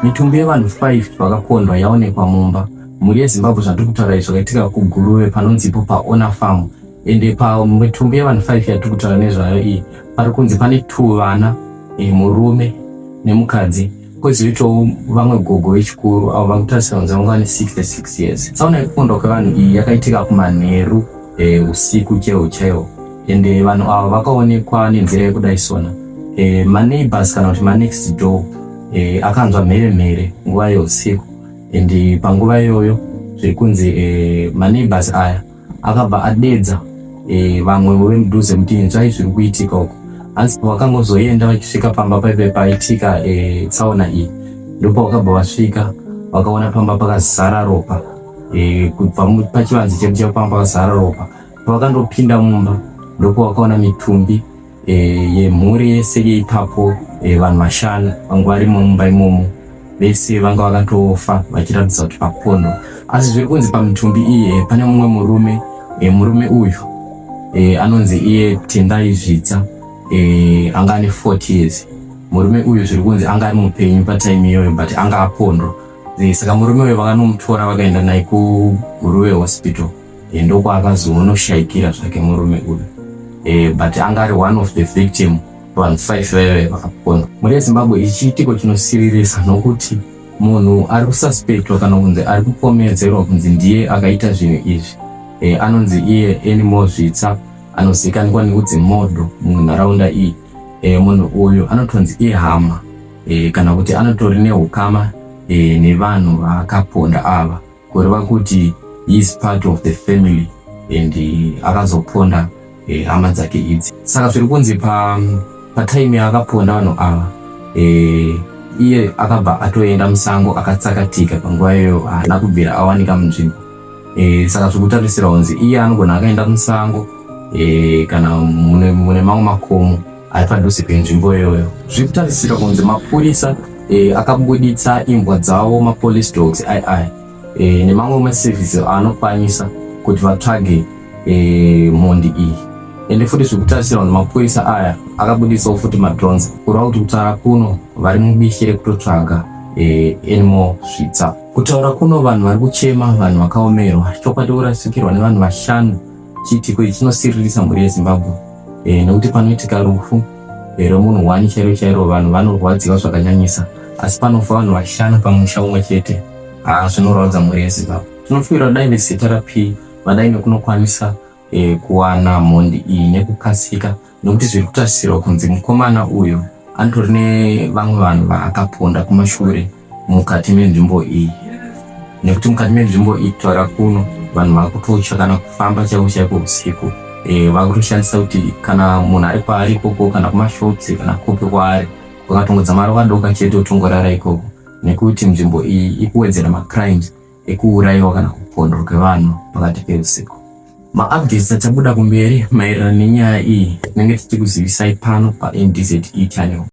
Mitumbi yevanhu 5 vakakondwa yaonekwa mumba mhuri yeZimbabwe zvandiri kutaura izvo zvakaitika kuGuruve panonzipo paOna Farm. Ende pamitumbi yevanhu 5 yatiri kutaura nezvayo iyi pari kunzi pane 2 vana, murume nemukadzi, kwozoitawo vamwe gogo vechikuru avo vakutarisira kunzi vanga vane 66 years. Tsaona yekukondwa kwevanhu iyi yakaitika kumanheru usiku chaiwo. Ende vanhu ava vakaonekwa nenzira yekudai sona. Maneighbors kana kuti manext door akanzwa mheremhere nguva yeusiku. Ende panguva iyoyo zviri kunzi maneighbors aya akabva adedza vamwe vemudhuze kuti inzwai zviri kuitika uko. Asi vakangozoenda vachisvika pamba paipe paitika tsaona iyi, ndipo vakabva vasvika vakaona pamba pakazara ropa, kubva pachivanze chedu chepamba pakazara ropa. Pavakandopinda mumba ndipo vakaona mitumbi yemhuri yese yeipapo, vanhu 5 vanga vari mumba imomo, vese vanga vakatofa vachiratidza kuti vakondwa. Asi zviri kunzi pamitumbi iyi pane mumwe murume uyu anonzi iye Tendai Zvitsa, anga ane 40 years. Murume uyu zviri kunzi anga ari mupenyu patime iyoyo but anga apondwa. Saka murume uyu vakanomutora vakaenda naye kuGuruve Hospital, ndoko akazonoshayikira zvake murume uyu, but anga ari one of the victim vanhu 5 vaive vakapondwa. Mhuri yeZimbabwe ichi chiitiko chinosiririsa nokuti munhu ari kususpectwa kana kunzi ari kukomedzerwa kunzi ndiye akaita zvinhu izvi anonzi iye Animal Zvitsa, anozivikanwa nekunzi Modo munharaunda iyi. Munhu uyu anotonzi iye hama kana kuti anotori nehukama nevanhu vakaponda ava, kureva kuti he is part of the family and akazoponda hama dzake idzi. Saka zviri kunzi patime yaakaponda vanhu ava, iye akabva atoenda musango akatsakatika. Panguva iyoyo haana kubvira awanika munzvimbo, saka zvekutarisira kunzi iye anogona akaenda musango kana mune mamwe makomo ari padhuze penzvimbo iyoyo. Zviri kutarisira kunzi mapurisa akabuditsa imbwa dzavo, mapolice dogs nemamwe maservice anokwanisa kuti vatsvage mhondi iyi. Ende futi zviri kutarisira kunzi mapurisa aya akabuditsawo futi madrones kureva kuti kutaura kuno vari mubishi rekutotsvaga Animal Zvitsa. Kutaura kuno vanhu vari kuchema, vanhu vakaomerwa. Chokwadi kurasikirwa nevanhu 5. Chiitiko ichi chinosiririsa mhuri yeZimbabwe nekuti panoitika rufu romunhu 1 chairo vanhu vanorwadziwa zvakanyanyisa, asi panofa vanhu 5 pamusha umwe chete. Zvinorodza mhuri yeZimbabwe. Tinofungira kudai nezitherapy vadai nekunokwanisa kuwana mhondi iyi nekukasika, nokuti zviri kutarisirwa kunzi mukomana uyu anotori nevamwe vanhu vaakaponda kumashure mukati menzvimbo iyi. Nekuti mukati menzvimbo iyi kutaura kuno vanhu vakutotya kana kufamba chaiko usiku, vakutoshandisa kuti kana munhu ari kwaari ikoko kana kumashops kana kupi kwaari kwakatongodza mari kadoka chete utongorara ikoko, nekuti nzvimbo iyi ikuwedzera macrimes ekuurayiwa kana kupondwa kwevanhu pakati peusiku. Maupdates achabuda kumberi maererano nenyaya iyi tinenge tichikuzivisai pano paMDZE channel.